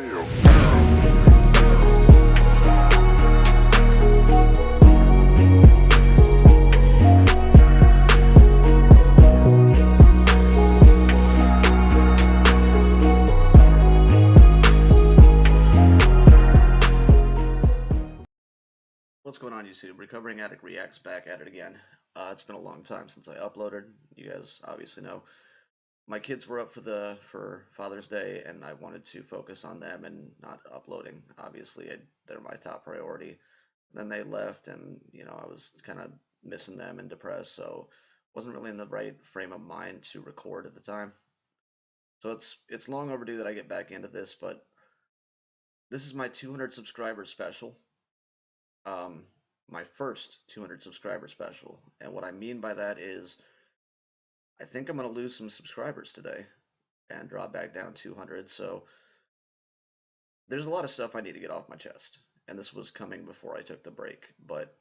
What's going on, YouTube? Recovering Addict Reacts back at it again. It's been a long time since I uploaded. You guys obviously know. My kids were up for Father's Day, and I wanted to focus on them and not uploading. Obviously, they're my top priority. Then they left, and I was kind of missing them and depressed, so wasn't really in the right frame of mind to record at the time. So it's long overdue that I get back into this, but this is my 200 subscriber special. My first 200 subscriber special. And what I mean by that is I think I'm going to lose some subscribers today and drop back down 200. So there's a lot of stuff I need to get off my chest. And this was coming before I took the break. But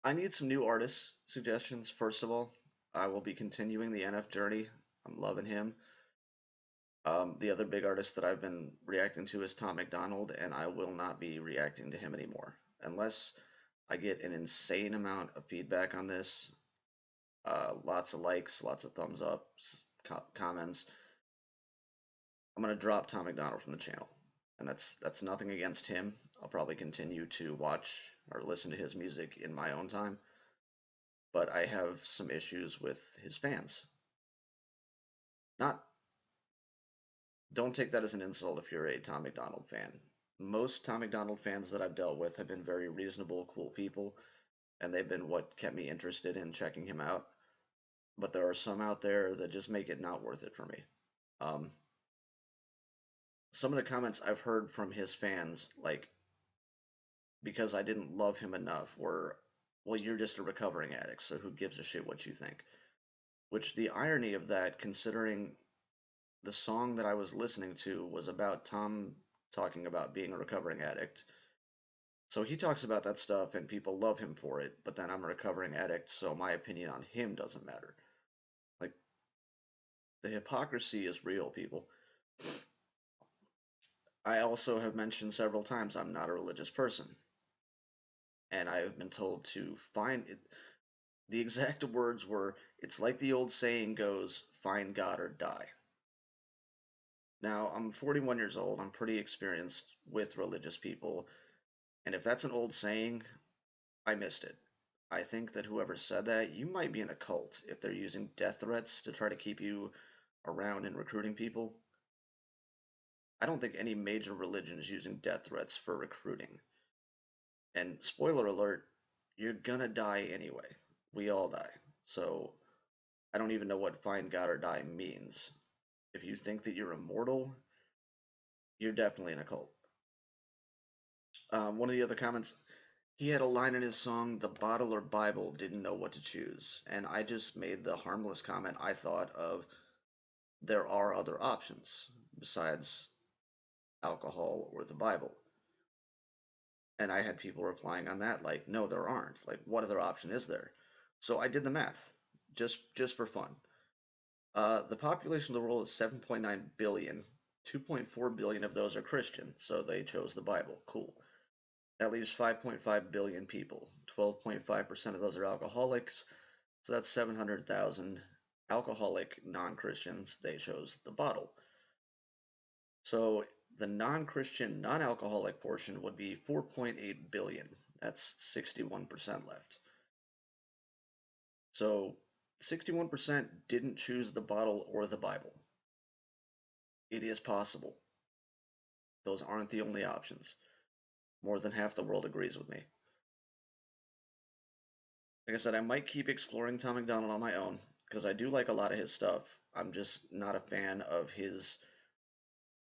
I need some new artist suggestions, first of all. I will be continuing the NF journey. I'm loving him. The other big artist that I've been reacting to is Tom MacDonald, and I will not be reacting to him anymore. Unless I get an insane amount of feedback on this, lots of likes, lots of thumbs ups, comments, I'm going to drop Tom MacDonald from the channel. And that's nothing against him. I'll probably continue to watch or listen to his music in my own time. But I have some issues with his fans. Don't take that as an insult if you're a Tom MacDonald fan. Most Tom MacDonald fans that I've dealt with have been very reasonable, cool people, and they've been what kept me interested in checking him out. But there are some out there that just make it not worth it for me. Some of the comments I've heard from his fans, like, because I didn't love him enough, were, well, you're just a recovering addict, so who gives a shit what you think? Which the irony of that, considering the song that I was listening to was about Tom talking about being a recovering addict. So he talks about that stuff and people love him for it, but then I'm a recovering addict, so my opinion on him doesn't matter. Like, the hypocrisy is real, people. I also have mentioned several times I'm not a religious person. And I have been told to find it. The exact words were, it's like the old saying goes, find God or die. Now, I'm 41 years old. I'm pretty experienced with religious people. And if that's an old saying, I missed it. I think that whoever said that, you might be in a cult if they're using death threats to try to keep you around and recruiting people. I don't think any major religion is using death threats for recruiting. And spoiler alert, you're gonna die anyway. We all die. So I don't even know what find God or die means. If you think that you're immortal, you're definitely in a cult. One of the other comments, he had a line in his song, "The bottle or Bible, didn't know what to choose." And I just made the harmless comment I thought of, there are other options besides alcohol or the Bible. And I had people replying on that like, no, there aren't. Like, what other option is there? So I did the math, just for fun. The population of the world is 7.9 billion. 2.4 billion of those are Christian, so they chose the Bible. Cool. That leaves 5.5 billion people. 12.5% of those are alcoholics, so that's 700,000 alcoholic non-Christians. They chose the bottle. So the non-Christian, non-alcoholic portion would be 4.8 billion. That's 61% left. So 61% didn't choose the bottle or the Bible. It is possible. Those aren't the only options. More than half the world agrees with me. Like I said, I might keep exploring Tom MacDonald on my own, because I do like a lot of his stuff. I'm just not a fan of his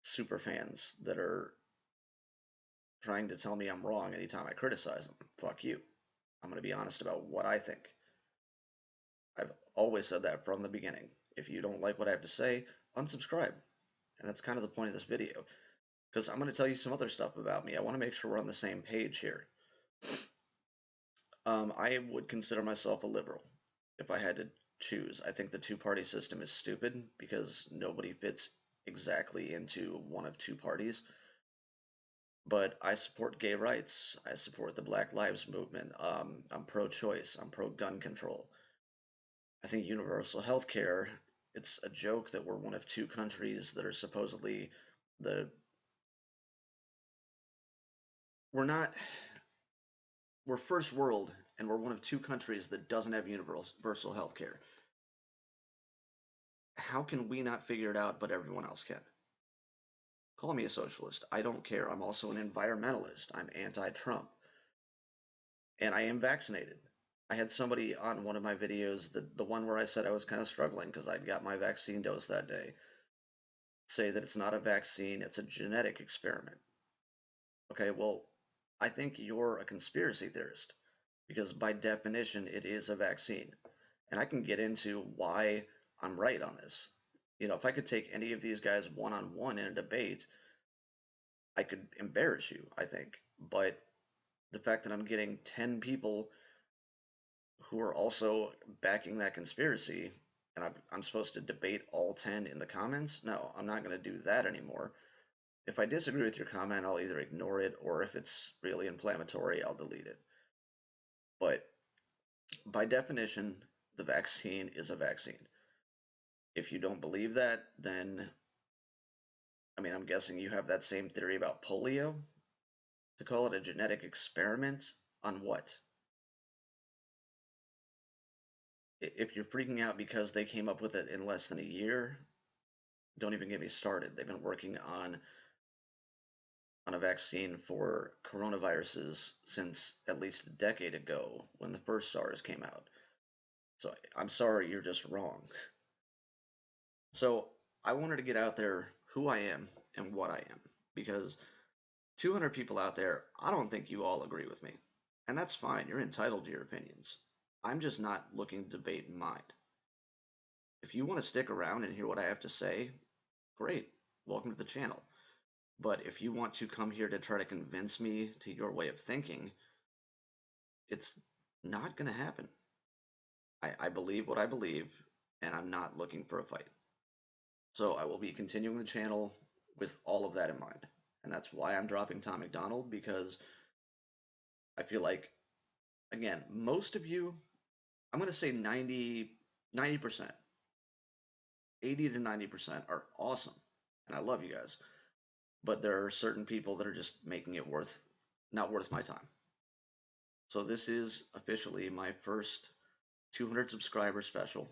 super fans that are trying to tell me I'm wrong anytime I criticize him. Fuck you. I'm going to be honest about what I think. I've always said that from the beginning. If you don't like what I have to say, unsubscribe. And that's kind of the point of this video. Because I'm going to tell you some other stuff about me. I want to make sure we're on the same page here. I would consider myself a liberal if I had to choose. I think the two-party system is stupid because nobody fits exactly into one of two parties, but I support gay rights. I support the Black Lives Movement. I'm pro-choice. I'm pro-gun control. I think universal health care, it's a joke that we're one of two countries that are supposedly the we're not we're first world and we're one of two countries that doesn't have universal health care. How can we not figure it out but everyone else can? Call me a socialist. I don't care. I'm also an environmentalist. I'm anti-Trump and I am vaccinated. I had somebody on one of my videos, the one where I said I was kind of struggling because I'd got my vaccine dose that day, say that it's not a vaccine, it's a genetic experiment. Okay, well, I think you're a conspiracy theorist because by definition it is a vaccine. And I can get into why I'm right on this. You know, if I could take any of these guys one on one in a debate, I could embarrass you, I think. But the fact that I'm getting 10 people who are also backing that conspiracy, and I'm supposed to debate all 10 in the comments, no, I'm not going to do that anymore. If I disagree with your comment, I'll either ignore it or if it's really inflammatory, I'll delete it. But by definition, the vaccine is a vaccine. If you don't believe that, then I mean, I'm guessing you have that same theory about polio. To call it a genetic experiment on what? If you're freaking out because they came up with it in less than a year, don't even get me started. They've been working on a vaccine for coronaviruses since at least a decade ago when the first SARS came out. So I'm sorry, you're just wrong. So I wanted to get out there who I am and what I am because 200 people out there, I don't think you all agree with me. And that's fine, you're entitled to your opinions. I'm just not looking to debate mine. If you want to stick around and hear what I have to say, great, welcome to the channel. But if you want to come here to try to convince me to your way of thinking, it's not going to happen. I believe what I believe, and I'm not looking for a fight. So I will be continuing the channel with all of that in mind. And that's why I'm dropping Tom MacDonald, because I feel like, again, most of you, I'm going to say 90%, 80 to 90% are awesome. And I love you guys. But there are certain people that are just making it not worth my time. So this is officially my first 200 subscriber special.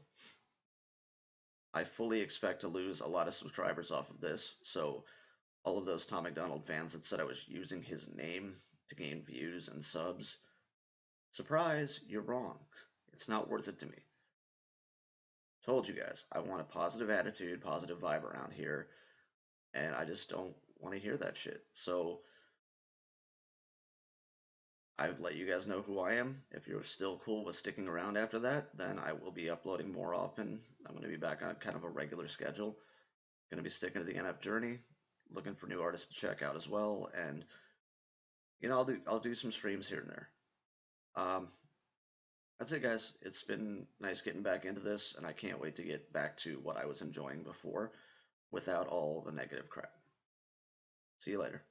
I fully expect to lose a lot of subscribers off of this, so all of those Tom MacDonald fans that said I was using his name to gain views and subs, surprise, you're wrong. It's not worth it to me. Told you guys, I want a positive attitude, positive vibe around here, and I just don't want to hear that shit. So I've let you guys know who I am. If you're still cool with sticking around after that, then I will be uploading more often. I'm going to be back on kind of a regular schedule. Going to be sticking to the NF journey, looking for new artists to check out as well, and you know I'll do some streams here and there. Um, that's it, guys. It's been nice getting back into this, and I can't wait to get back to what I was enjoying before, without all the negative crap. See you later.